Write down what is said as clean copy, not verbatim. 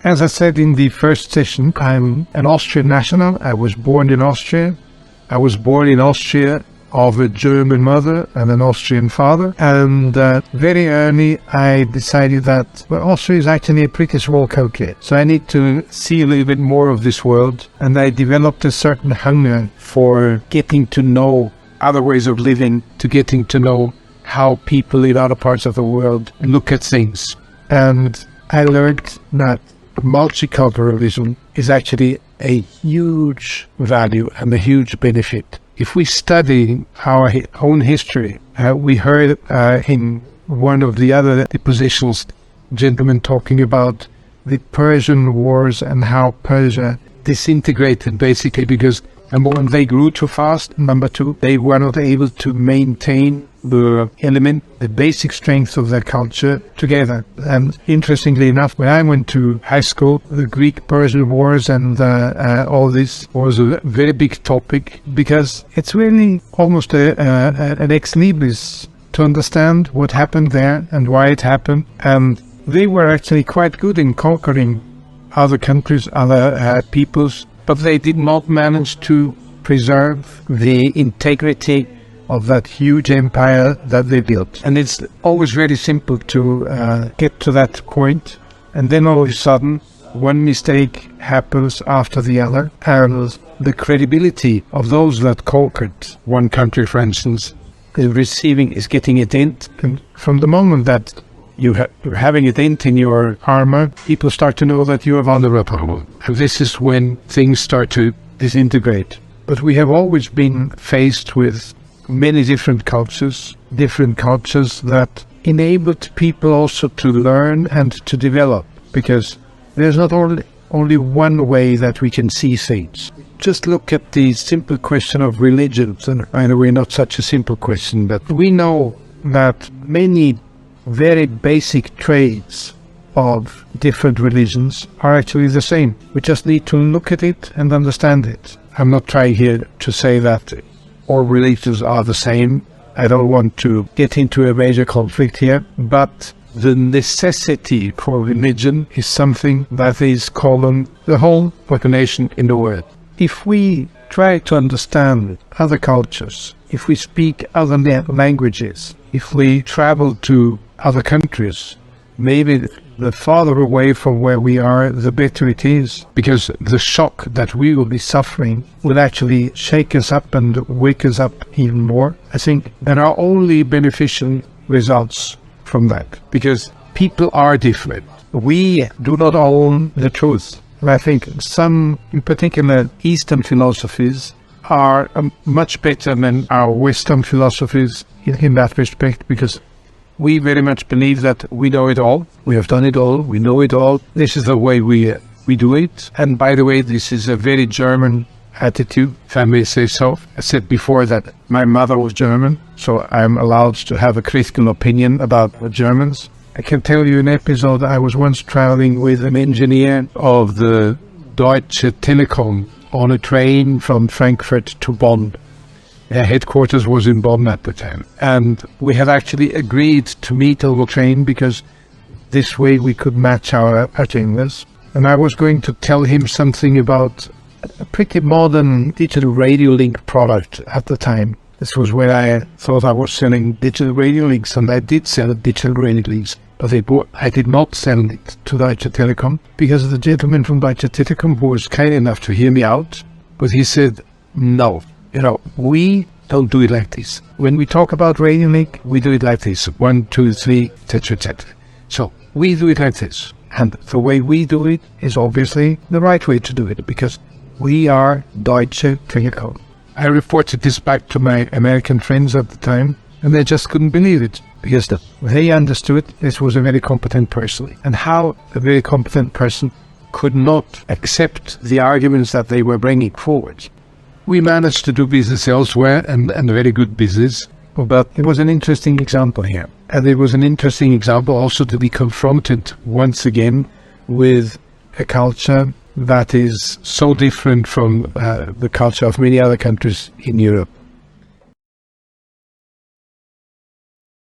As I said in the first session, I'm an Austrian national. I was born in Austria. I was born in Austria of a German mother and an Austrian father. And very early, I decided that Austria is actually a pretty small country. So I need to see a little bit more of this world. And I developed a certain hunger for getting to know other ways of living, to getting to know how people in other parts of the world look at things. And I learned that multiculturalism is actually a huge value and a huge benefit. If we study our own history, we heard in one of the other depositions, gentlemen talking about the Persian Wars and how Persia disintegrated basically because, number one, they grew too fast. Number two, they were not able to maintain the basic strength of their culture together. And interestingly enough, when I went to high school, the Greek-Persian Wars and all this was a very big topic because it's really almost an ex libris to understand what happened there and why it happened. And they were actually quite good in conquering other countries, other peoples, but they did not manage to preserve the integrity of that huge empire that they built. And it's always very simple to get to that point, and then all of a sudden one mistake happens after the other, and the credibility of those that conquered one country, for instance, is getting a dent. And from the moment that you're having a dent in your armor, people start to know that you are vulnerable. And this is when things start to disintegrate. But we have always been faced with many different cultures that enabled people also to learn and to develop, because there's not only one way that we can see things. Just look at the simple question of religions, and by the way, not such a simple question, but we know that many very basic traits of different religions are actually the same. We just need to look at it and understand it. I'm not trying here to say that all religions are the same. I don't want to get into a major conflict here, but the necessity for religion is something that is common the whole population in the world. If we try to understand other cultures, if we speak other languages, if we travel to other countries, maybe the farther away from where we are, the better it is, because the shock that we will be suffering will actually shake us up and wake us up even more. I think there are only beneficial results from that, because people are different. We do not own the truth. And I think some, in particular, Eastern philosophies are much better than our Western philosophies in that respect, because we very much believe that we know it all, we have done it all, we know it all. This is the way we do it. And by the way, this is a very German attitude, if I may say so. I said before that my mother was German, so I'm allowed to have a critical opinion about the Germans. I can tell you an episode. I was once traveling with an engineer of the Deutsche Telekom on a train from Frankfurt to Bonn. Their headquarters was in Bonn at the time. And we had actually agreed to meet on the train because this way we could match our agendas. And I was going to tell him something about a pretty modern digital radio link product at the time. This was where I thought I was selling digital radio links, and I did sell digital radio links. But I did not sell it to Deutsche Telekom, because the gentleman from Deutsche Telekom was kind enough to hear me out. But he said, no. We don't do it like this. When we talk about radio link, we do it like this. 1, 2, 3, etc., etc. So we do it like this. And the way we do it is obviously the right way to do it, because we are Deutsche Telekom. I reported this back to my American friends at the time, and they just couldn't believe it, because they understood this was a very competent person, and how a very competent person could not accept the arguments that they were bringing forward. We managed to do business elsewhere, and very good business, but it was an interesting example here. And it was an interesting example also to be confronted once again with a culture that is so different from the culture of many other countries in Europe.